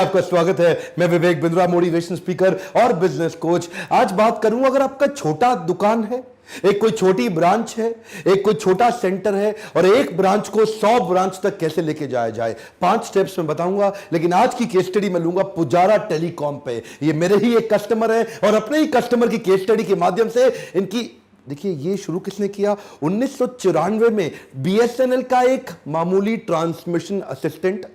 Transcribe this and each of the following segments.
आपका स्वागत है। मैं विवेक बिंद्रा, मोटिवेशन स्पीकर और बिजनेस कोच। आज बात करूं, अगर आपका छोटा दुकान है, एक कोई छोटी ब्रांच है, एक कोई छोटा सेंटर है और एक ब्रांच को 100 ब्रांच तक कैसे लेके जाया जाए, 5 स्टेप्स में बताऊंगा। लेकिन आज की केस स्टडी में लूंगा पुजारा टेलीकॉम पे। ये मेरे ही एक कस्टमर है और अपने ही कस्टमर की केस स्टडी के माध्यम से इनकी, देखिए ये शुरू किसने किया, 1994 में बीएसएनएल का एक मामूली ट्रांसमिशन असिस्टेंट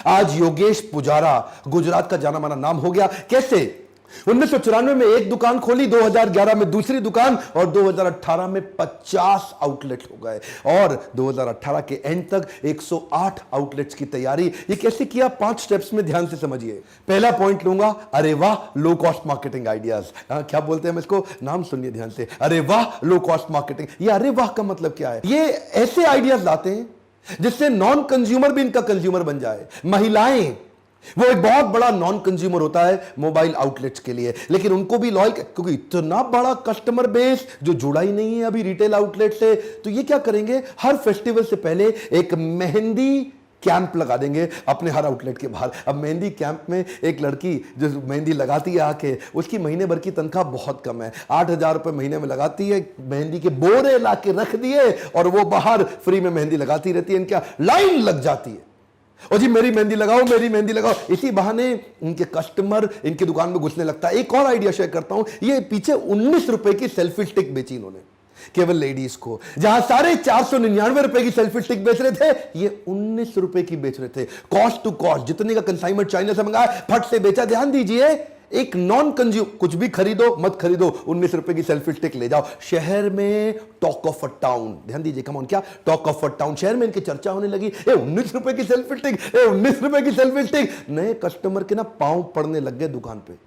आज योगेश पुजारा, गुजरात का जाना माना नाम हो गया। कैसे? 1994 में एक दुकान खोली, 2011 में दूसरी दुकान और 2018 में 50 आउटलेट हो गए और 2018 के एंड तक 108 आउटलेट्स की तैयारी। ये कैसे किया, 5 स्टेप्स में ध्यान से समझिए। पहला पॉइंट लूंगा, अरे वाह लो कॉस्ट मार्केटिंग आइडियाज। क्या बोलते हैं हम इसको, नाम सुनिए ध्यान से, अरे वाह लो कॉस्ट मार्केटिंग। ये अरे वाह का मतलब क्या है? ये ऐसे आइडियाज लाते हैं जिससे नॉन कंज्यूमर भी इनका कंज्यूमर बन जाए। महिलाएं, वो एक बहुत बड़ा नॉन कंज्यूमर होता है मोबाइल आउटलेट्स के लिए, लेकिन उनको भी लॉयल, क्योंकि इतना बड़ा कस्टमर बेस जो जुड़ा ही नहीं है अभी रिटेल आउटलेट से, तो ये क्या करेंगे, हर फेस्टिवल से पहले एक मेहंदी कैंप लगा देंगे अपने हर आउटलेट के बाहर। अब मेहंदी कैंप में एक लड़की जो मेहंदी लगाती है आके, उसकी महीने भर की तनख्वाह बहुत कम है, 8,000 रुपए महीने में लगाती है, मेहंदी के बोरे ला के रख दिए और वो बाहर फ्री में मेहंदी लगाती रहती है। इनका लाइन लग जाती है, और जी मेरी मेहंदी लगाओ, मेरी मेहंदी लगाओ। इसी बहाने इनके कस्टमर इनकी दुकान में घुसने लगता है। एक और आइडिया शेयर करता हूं, ये पीछे 19 रुपए की सेल्फी स्टिक बेची इन्होंने केवल लेडीज को, जहां सारे 499 रुपए की सेल्फी स्टिक बेच रहे थे, ये 19 रुपए की बेच रहे थे। कॉस्ट टू कॉस्ट, जितने का कंसाइनमेंट चाइना से मंगाया फट से बेचा। ध्यान दीजिए, एक नॉन कंज्यूम, कुछ भी खरीदो मत खरीदो, 19 रुपए की सेल्फी स्टिक ले जाओ। शहर में टॉक ऑफ अ टाउन, ध्यान दीजिए, कम ऑन, क्या टॉक ऑफ अ टाउन, शहर में इनकी चर्चा होने लगी। 19 रुपए की सेल्फी स्टिक, 19 रुपए की सेल्फी स्टिक। नए कस्टमर के ना पांव पड़ने लग गए दुकान पे।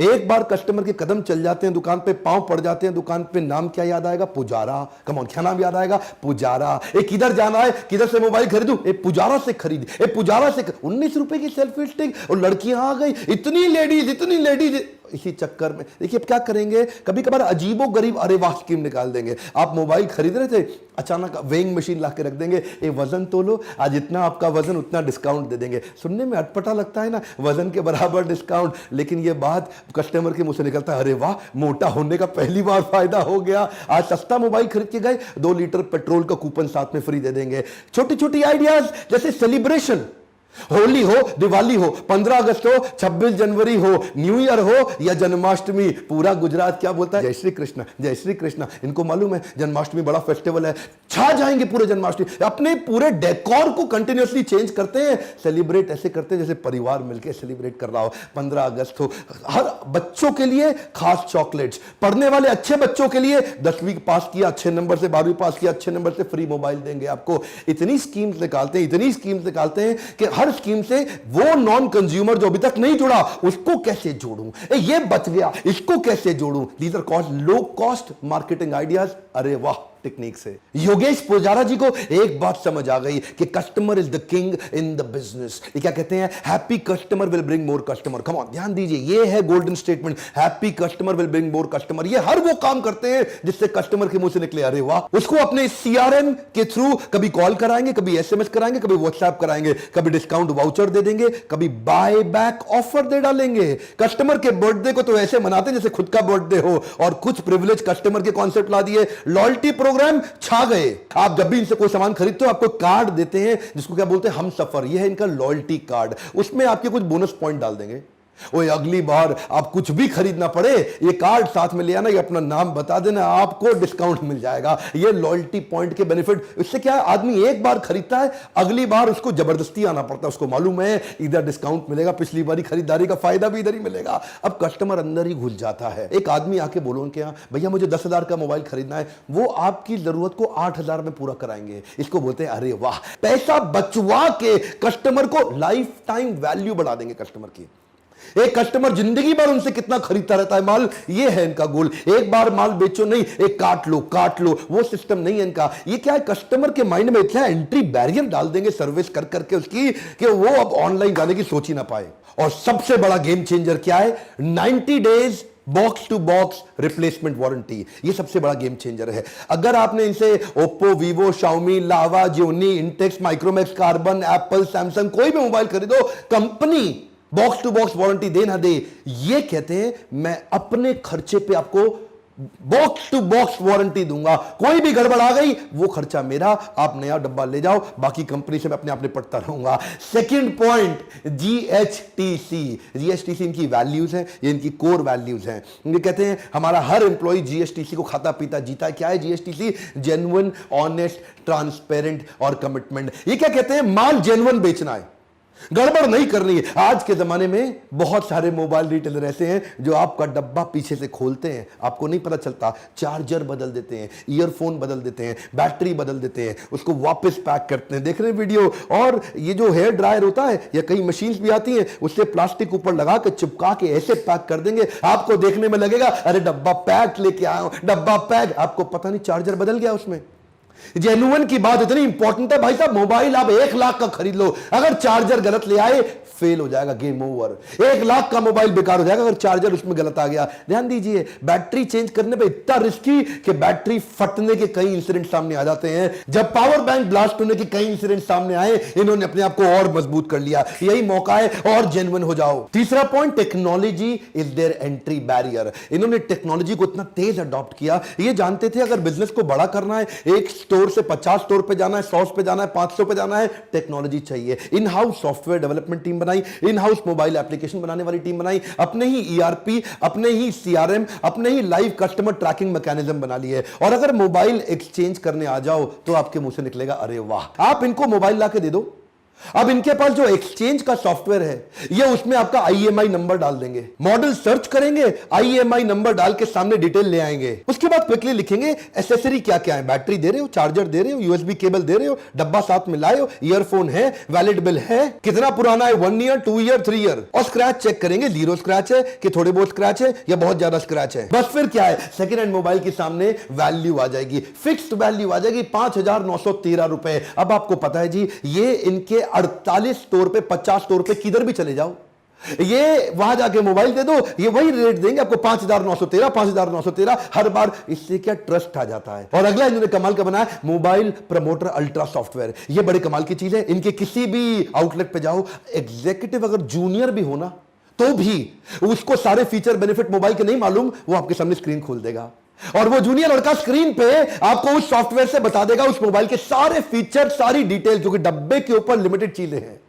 एक बार कस्टमर के कदम चल जाते हैं दुकान पे, पांव पड़ जाते हैं दुकान पे, नाम क्या याद आएगा, पुजारा। कम ऑन, क्या नाम याद आएगा, पुजारा। किधर जाना है, किधर से मोबाइल खरीदूं, पुजारा से खरीद, पुजारा से। 19 रुपए की सेल्फी स्टिक और लड़कियां आ गई, इतनी लेडीज। इसी चक्कर में देखिए अब क्या करेंगे, कभी कभार अजीबो गरीब अरे वाह स्कीम निकाल देंगे। आप मोबाइल खरीद रहे थे, अचानक वेइंग मशीन ला के रख देंगे, ये वजन तोलो, आज इतना आपका वजन उतना डिस्काउंट दे देंगे। सुनने में अटपटा लगता है ना, वजन के बराबर डिस्काउंट, लेकिन ये बात कस्टमर के मुंह से निकलता है, अरे वाह मोटा होने का पहली बार फायदा हो गया। आज सस्ता मोबाइल खरीद के गए, 2 लीटर पेट्रोल का कूपन साथ में फ्री दे देंगे। छोटी छोटी आइडियाज, जैसे सेलिब्रेशन, होली हो, दिवाली हो, 15 अगस्त हो, 26 जनवरी हो, न्यू ईयर हो या जन्माष्टमी, पूरा गुजरात क्या बोलता है, जय श्री कृष्ण, जय श्री कृष्ण। इनको मालूम है जन्माष्टमी बड़ा फेस्टिवल है, छा जाएंगे पूरे जन्माष्टमी। अपने पूरे डेकोर को कंटिन्यूअसली चेंज करते हैं, सेलिब्रेट ऐसे करते हैं जैसे परिवार मिलकर सेलिब्रेट कर रहा हो। 15 अगस्त हो, हर बच्चों के लिए खास चॉकलेट्स, पढ़ने वाले अच्छे बच्चों के लिए 10वीं पास किया अच्छे नंबर से, 12वीं पास किया अच्छे नंबर से, फ्री मोबाइल देंगे आपको। इतनी स्कीम्स निकालते हैं कि हर स्कीम से वो नॉन कंज्यूमर जो अभी तक नहीं जुड़ा, उसको कैसे जोड़ूं, ये बच गया, इसको कैसे जोड़ूं। These are called low cost marketing ideas, अरे वाह टेक्निक से। योगेश पुजारा जी को एक बात समझ आ गई कि customer is the king in the business. ये क्या कहते हैं, happy customer will bring more customer. Come on, ध्यान दीजिए, ये है golden statement, happy customer will bring more customer. ये हर वो काम करते हैं जिससे कस्टमर के मुंह से निकले अरे वाह। उसको अपने सीआरएम के थ्रू कभी कॉल कराएंगे, कभी एसएमएस कराएंगे, कभी व्हाट्सएप कराएंगे, कभी डिस्काउंट वाउचर दे देंगे, कभी बाय बैक ऑफर दे डालेंगे। कस्टमर के बर्थडे को तो ऐसे मनाते हैं जैसे खुद का बर्थडे हो, और कुछ प्रिविलेज कस्टमर के कॉन्सेप्ट ला दिए। लॉयल्टी प्रोग्राम छा गए। आप जब भी इनसे कोई सामान खरीदते हो, आपको कार्ड देते हैं जिसको क्या बोलते हैं, हम सफर। ये है इनका लॉयल्टी कार्ड, उसमें आपके कुछ बोनस पॉइंट डाल देंगे। ओए अगली बार आप कुछ भी खरीदना पड़े, ये कार्ड साथ में ले आना, ये अपना नाम बता देना, आपको डिस्काउंट मिल जाएगा। ये लॉयल्टी पॉइंट के बेनिफिट, इससे क्या है, आदमी एक बार खरीदता है, अगली बार उसको जबरदस्ती आना पड़ता है। उसको मालूम है इधर डिस्काउंट मिलेगा, पिछली बारी खरीदारी का फायदा भी इधर ही मिलेगा। अब कस्टमर अंदर ही घुस जाता है। एक आदमी आके बोलो उनके यहाँ, भैया मुझे 10,000 का मोबाइल खरीदना है, वो आपकी जरूरत को 8,000 में पूरा कराएंगे। इसको बोलते हैं अरे वाह। पैसा बचवा के कस्टमर को लाइफ टाइम वैल्यू बढ़ा देंगे कस्टमर की। एक कस्टमर जिंदगी भर उनसे कितना खरीदता रहता है माल, ये है इनका गोल। एक बार माल बेचो नहीं, एक काट लो, वो सिस्टम नहीं है इनका। ये क्या है, कस्टमर के माइंड में इतना एंट्री बैरियर डाल देंगे सर्विस कर करके उसकी, कि वो अब ऑनलाइन जाने की सोच ही ना पाए। और सबसे बड़ा गेम चेंजर क्या है, 90 days box to box replacement warranty. ये सबसे बड़ा गेम चेंजर है। अगर आपने इनसे Oppo, Vivo, Xiaomi, Lava, Gionee, Intex, Micromax, Karbonn, Apple, Samsung कोई भी मोबाइल खरीदो, company box to box warranty दे ना दे, ये कहते हैं मैं अपने खर्चे पे आपको बॉक्स टू बॉक्स वारंटी दूंगा, कोई भी गड़बड़ आ गई वो खर्चा मेरा, आप नया डब्बा ले जाओ, बाकी कंपनी से मैं अपने आप निपटता रहूंगा। Second point, GHTC. जीएचटीसी इनकी वैल्यूज हैं, ये इनकी कोर वैल्यूज हैं। ये कहते हैं हमारा हर एम्प्लॉय जीएचटीसी को खाता पीता जीता है। क्या है जीएचटीसी? जेन्युइन, ऑनेस्ट, ट्रांसपेरेंट और कमिटमेंट। ये क्या कहते हैं? माल जेन्युइन बेचना है, गड़बड़ नहीं करनी है। आज के जमाने में बहुत सारे मोबाइल रिटेलर ऐसे हैं जो आपका डब्बा पीछे से खोलते हैं, आपको नहीं पता चलता, चार्जर बदल देते हैं, ईयरफोन बदल देते हैं, बैटरी बदल देते हैं, उसको वापस पैक करते हैं। देख रहे हैं वीडियो? और ये जो हेयर ड्रायर होता है या कई मशीन्स भी आती हैं, उससे प्लास्टिक ऊपर लगा के चिपका के ऐसे पैक कर देंगे, आपको देखने में लगेगा अरे डब्बा पैक लेके आया हूं, डब्बा पैक, आपको पता नहीं चार्जर बदल गया उसमें। जेन्युइन की बात इतनी इंपॉर्टेंट है भाई साहब, मोबाइल आप 1 लाख का खरीद लो, अगर चार्जर गलत ले आए फेल हो जाएगा, गेम ओवर। 1 लाख का मोबाइल बेकार हो जाएगा अगर चार्जर उसमें गलत आ गया। ध्यान दीजिए, बैटरी चेंज करने पे इतना रिस्की कि बैटरी फटने के कई इंसिडेंट सामने आ जाते हैं। जब पावर बैंक ब्लास्ट होने के कई इंसिडेंट सामने आए, इन्होंने अपने आप को और मजबूत कर लिया। यही मौका है, और जेन्युइन हो जाओ। तीसरा point, technology is there entry barrier. इन्होंने टेक्नोलॉजी को इतना तेज अडॉप्ट किया, ये जानते थे अगर बिजनेस को बड़ा करना है, एक स्टोर से 50 स्टोर पे जाना है, 100 पे जाना है, 500 पे जाना है, टेक्नोलॉजी चाहिए। In house software development team बनाई, इन हाउस मोबाइल एप्लीकेशन बनाने वाली टीम बनाई, अपने ही ईआरपी, अपने ही सीआरएम, अपने ही लाइव कस्टमर ट्रैकिंग मैकेनिज्म बना लिए। और अगर मोबाइल एक्सचेंज करने आ जाओ तो आपके मुंह से निकलेगा अरे वाह। आप इनको मोबाइल लाके दे दो, अब इनके पास जो एक्सचेंज का सॉफ्टवेयर है, ये उसमें आपका आईएमआई नंबर डाल देंगे, मॉडल सर्च करेंगे, आईएमआई नंबर डाल के सामने डिटेल ले आएंगे। उसके बाद क्विकली लिखेंगे एसेसरी क्या क्या है, बैटरी दे रहे हो, चार्जर दे रहे हो, यूएसबी केबल दे रहे हो, डब्बा साथ में लाए हो, ईयरफोन है, वैलिड बिल है, कितना पुराना है, 1 ईयर, 2 ईयर, 3 ईयर, और स्क्रैच चेक करेंगे, 0 स्क्रैच है कि थोड़े बहुत स्क्रैच है या बहुत ज्यादा स्क्रैच है। बस फिर क्या है, सेकेंड हैंड मोबाइल के सामने वैल्यू आ जाएगी, फिक्स्ड वैल्यू आ जाएगी 5,913 रुपए। अब आपको पता है जी, ये इनके 48 स्टोर पे, 50 स्टोर पे, किधर भी चले जाओ, ये वहां जाके मोबाइल दे दो, ये वही रेट देंगे आपको, 5,913, 5,913 हर बार। इससे क्या ट्रस्ट आ जाता है। और अगला इन्होंने कमाल का बनाया, मोबाइल प्रमोटर अल्ट्रा सॉफ्टवेयर। ये बड़े कमाल की चीज है। इनके किसी भी आउटलेट पे जाओ, एग्जीक्यूटिव अगर जूनियर भी हो ना, तो भी उसको सारे फीचर बेनिफिट मोबाइल के नहीं मालूम, वो आपके सामने स्क्रीन खोल देगा, और वो जूनियर लड़का स्क्रीन पे आपको उस सॉफ्टवेयर से बता देगा उस मोबाइल के सारे फीचर, सारी डिटेल, जो कि डब्बे के ऊपर लिमिटेड चीजें हैं,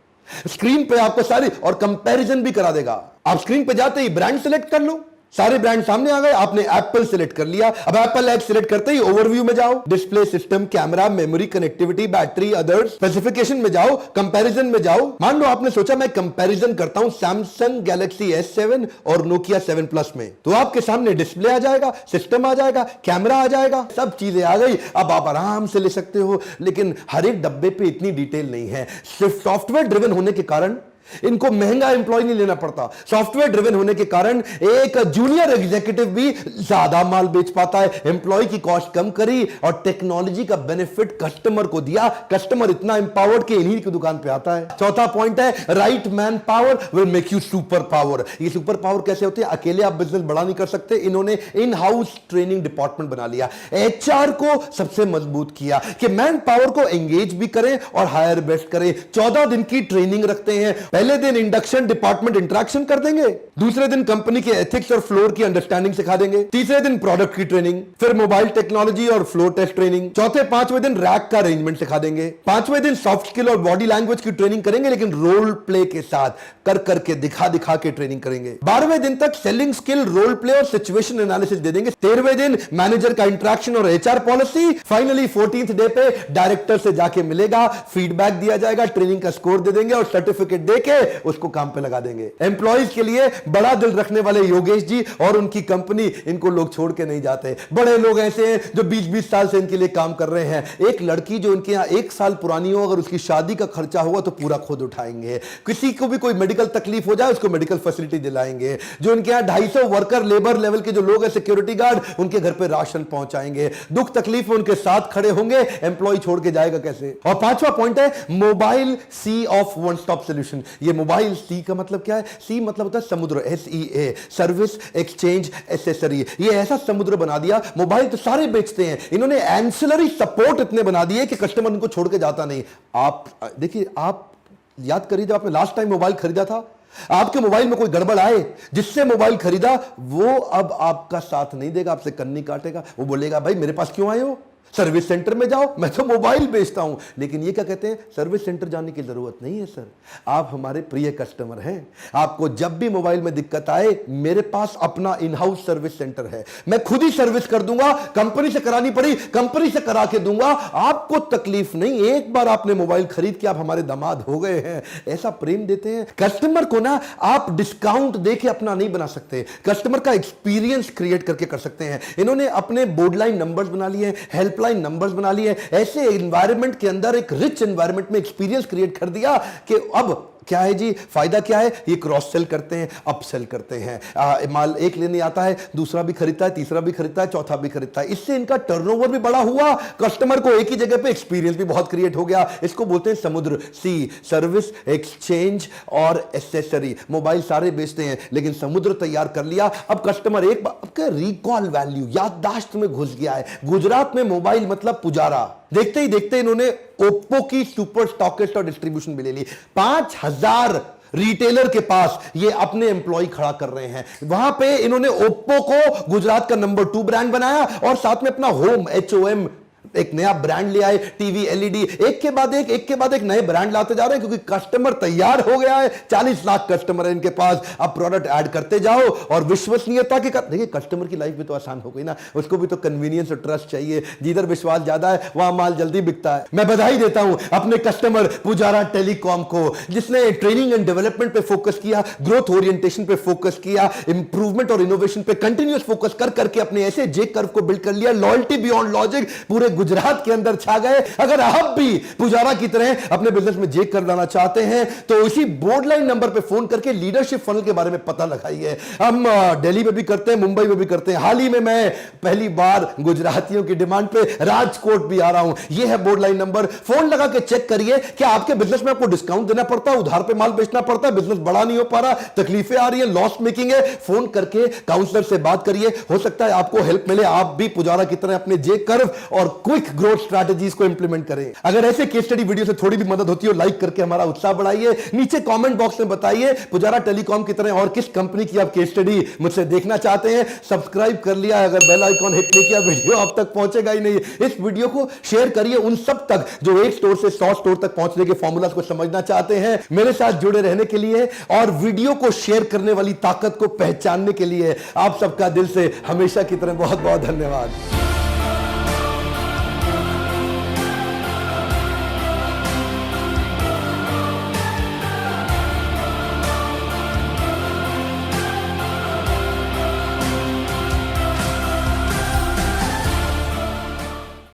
स्क्रीन पे आपको सारी, और कंपैरिजन भी करा देगा। आप स्क्रीन पे जाते ही ब्रांड सेलेक्ट कर लो, सारे ब्रांड सामने आ गए, आपने एप्पल सिलेक्ट कर लिया। अब एप्पल ऐप सिलेक्ट करते ही ओवरव्यू में जाओ, display, system, camera, memory, connectivity, battery, others, specification में जाओ, कंपैरिजन में जाओ। मान लो आपने सोचा मैं कंपैरिजन करता हूं सैमसंग गैलेक्सी S7 और नोकिया 7 प्लस में, तो आपके सामने डिस्प्ले आ जाएगा, सिस्टम आ जाएगा, कैमरा आ जाएगा, सब चीजें आ गई। अब आप आराम से ले सकते हो, लेकिन हर एक डब्बे पे इतनी डिटेल नहीं है। सिर्फ सॉफ्टवेयर ड्रिवन होने के कारण इनको महंगा एम्प्लॉय नहीं लेना पड़ता। सॉफ्टवेयर ड्रिवन होने के कारण एक जूनियर एग्जीक्यूटिव भी ज्यादा माल बेच पाता है, एम्प्लॉय की कॉस्ट कम करी और टेक्नोलॉजी का बेनिफिट कस्टमर को दिया। कस्टमर इतना एम्पावर्ड कि इन्हीं की दुकान पे आता है। चौथा पॉइंट है, right man power will make you super power. ये सुपर पावर कैसे होते हैं? अकेले आप बिजनेस बड़ा नहीं कर सकते, इन्होंने इन हाउस ट्रेनिंग डिपार्टमेंट बना लिया, एचआर को सबसे मजबूत किया कि मैन पावर को एंगेज भी करें और हायर बेस्ट करें। 14 दिन की ट्रेनिंग रखते हैं। पहले दिन इंडक्शन, डिपार्टमेंट इंटरेक्शन कर देंगे, दूसरे दिन कंपनी के एथिक्स और फ्लोर की अंडरस्टैंडिंग सिखा देंगे, तीसरे दिन प्रोडक्ट की ट्रेनिंग, फिर मोबाइल टेक्नोलॉजी और फ्लोर टेस्ट ट्रेनिंग, चौथे पांचवें दिन रैक का अरेंजमेंट सिखा देंगे, पांचवें दिन सॉफ्ट स्किल और बॉडी लैंग्वेज की ट्रेनिंग करेंगे, लेकिन रोल प्ले के साथ, कर करके, दिखा दिखा के ट्रेनिंग करेंगे। 12वें दिन तक सेलिंग स्किल, रोल प्ले और सिचुएशन एनालिसिस दे देंगे। 13वें दिन मैनेजर का इंटरेक्शन और HR policy. Finally 14th day पे डायरेक्टर से जाके मिलेगा, फीडबैक दिया जाएगा, ट्रेनिंग का स्कोर दे देंगे और सर्टिफिकेट देके उसको काम पे लगा देंगे। एम्प्लॉइज के लिए बड़ा दिल रखने वाले योगेश जी और उनकी कंपनी, इनको लोग छोड़ के नहीं जाते। बड़े लोग ऐसे हैं जो 20-20 साल से इनके लिए काम कर रहे हैं। एक लड़की जो इनके यहां 1 साल पुरानी हो, अगर उसकी शादी का खर्चा होगा तो पूरा खुद उठाएंगे। किसी को भी कोई मेडिकल तकलीफ हो जाए, उसको मेडिकल फैसिलिटी दिलाएंगे। जो इनके यहां 250 वर्कर लेबर लेवल के जो लोग हैं, सिक्योरिटी गार्ड, उनके घर पे राशन पहुंचाएंगे। दुख तकलीफ में उनके साथ खड़े होंगे। एम्प्लॉय छोड़ के जाएगा कैसे? और 5वां पॉइंट है, mobile C of one stop solution. ये मोबाइल सी का मतलब क्या है? सी मतलब होता है समुद्र, SEA, सर्विस, एक्सचेंज, एसेसरी। ये ऐसा समुद्र बना दिया। मोबाइल तो सारे बेचते हैं, इन्होंने एंसिलरी सपोर्ट इतने बना दिए कि कस्टमर इनको छोड़ के जाता नहीं। आप देखिए, आप याद करिए, जब आपने लास्ट टाइम मोबाइल खरीदा था, आपके मोबाइल में कोई गड़बड़ आए, जिससे मोबाइल खरीदा वो अब आपका साथ नहीं देगा, आपसे कन्नी काटेगा। वो बोलेगा भाई मेरे पास क्यों आए हो, सर्विस सेंटर में जाओ, मैं तो मोबाइल बेचता हूं। लेकिन ये क्या कहते हैं, सर्विस सेंटर जाने की जरूरत नहीं है सर, आप हमारे प्रिय कस्टमर हैं। आपको जब भी मोबाइल में दिक्कत आए, मेरे पास अपना इन हाउस सर्विस सेंटर है, मैं खुद ही सर्विस कर दूंगा। कंपनी से करानी पड़ी कंपनी से करा के दूंगा, आपको तकलीफ नहीं। एक बार आपने मोबाइल खरीद के आप हमारे दामाद हो गए हैं। ऐसा प्रेम देते हैं कस्टमर को ना। आप डिस्काउंट देके अपना नहीं बना सकते, कस्टमर का एक्सपीरियंस क्रिएट करके कर सकते हैं। इन्होंने अपने बोर्ड लाइन नंबर्स बना लिए, हेल्पलाइन नंबर्स बना लिए, ऐसे एनवायरनमेंट के अंदर एक रिच एनवायरनमेंट में एक्सपीरियंस क्रिएट कर दिया कि अब क्या है जी, फायदा क्या है, ये क्रॉस सेल करते हैं, अप सेल करते हैं। माल एक लेने आता है, दूसरा भी खरीदता है, तीसरा भी खरीदता है, चौथा भी खरीदता है। इससे इनका टर्नओवर भी बड़ा हुआ, कस्टमर को एक ही जगह पे एक्सपीरियंस भी बहुत क्रिएट हो गया। इसको बोलते हैं समुद्र, सी, सर्विस, एक्सचेंज और एसेसरी। मोबाइल सारे बेचते हैं, लेकिन समुद्र तैयार कर लिया। अब कस्टमर एक बार रिकॉल वैल्यू, याददाश्त में घुस गया है। गुजरात में मोबाइल मतलब पुजारा, देखते ही देखते इन्होंने ओप्पो की सुपर स्टॉकिस्ट और डिस्ट्रीब्यूशन भी ले ली। 5000 रिटेलर के पास ये अपने एम्प्लॉय खड़ा कर रहे हैं। वहां पे इन्होंने ओप्पो को गुजरात का नंबर 2 ब्रांड बनाया और साथ में अपना होम HOM एक नया ब्रांड ले आए। टीवी, LED, एक के बाद एक नए ब्रांड लाते जा रहे हैं, क्योंकि कस्टमर तैयार हो गया है। 40 लाख कस्टमर है इनके पास। अब प्रोडक्ट ऐड करते जाओ और विश्वसनीयता के देखिए, कस्टमर की लाइफ भी तो आसान हो गई ना, उसको भी तो कन्वीनियंस और ट्रस्ट चाहिए। जिधर विश्वास ज्यादा है वहां माल जल्दी बिकता है। मैं बधाई देता हूं अपने कस्टमर पुजारा टेलीकॉम को, जिसने ट्रेनिंग एंड डेवलपमेंट पे फोकस किया, ग्रोथ ओरिएंटेशन पे फोकस किया, इंप्रूवमेंट और इनोवेशन पे कंटिन्यूअस फोकस कर करके अपने ऐसे जे कर्व को बिल्ड कर लिया। लॉयल्टी बियॉन्ड लॉजिक पूरे गुजरात के अंदर छा गए। अगर आप भी पुजारा की तरह अपने बिजनेस में जेक कर लाना चाहते हैं तो इसी बोर्ड लाइन नंबर पे फोन करके लीडरशिप फनल के बारे में पता लगाइए। हम दिल्ली में भी करते हैं, मुंबई में भी करते हैं। हाल ही में मैं पहली बार गुजरातियों की डिमांड पे राजकोट भी आ रहा हूं। यह है बोर्ड लाइन नंबर, फोन लगा के चेक करिए क्या आपके बिजनेस में आपको डिस्काउंट देना पड़ता है, उधार पे माल बेचना पड़ता है, बिजनेस बड़ा नहीं हो पा रहा, तकलीफें आ रही है, लॉस मेकिंग है। फोन करके काउंसलर से बात करिए, हो सकता है आपको हेल्प मिले, आप भी पुजारा की तरह अपने जे कर्व और क्विक ग्रोथ स्ट्रैटेजीज को इंप्लीमेंट करें। अगर ऐसे केस स्टडी वीडियो से थोड़ी भी मदद होती है, लाइक करके हमारा उत्साह बढ़ाइए। नीचे कमेंट बॉक्स में बताइए पुजारा टेलीकॉम की तरह और किस कंपनी की आप केस स्टडी मुझसे देखना चाहते हैं। सब्सक्राइब कर लिया, अगर बेल आइकॉन हिट नहीं किया वीडियो आप तक पहुंचेगा ही नहीं। इस वीडियो को शेयर करिए उन सब तक जो एक स्टोर से 100 स्टोर तक पहुंचने के फॉर्मूलाज को समझना चाहते हैं। मेरे साथ जुड़े रहने के लिए और वीडियो को शेयर करने वाली ताकत को पहचानने के लिए आप सबका दिल से हमेशा की तरह बहुत बहुत धन्यवाद।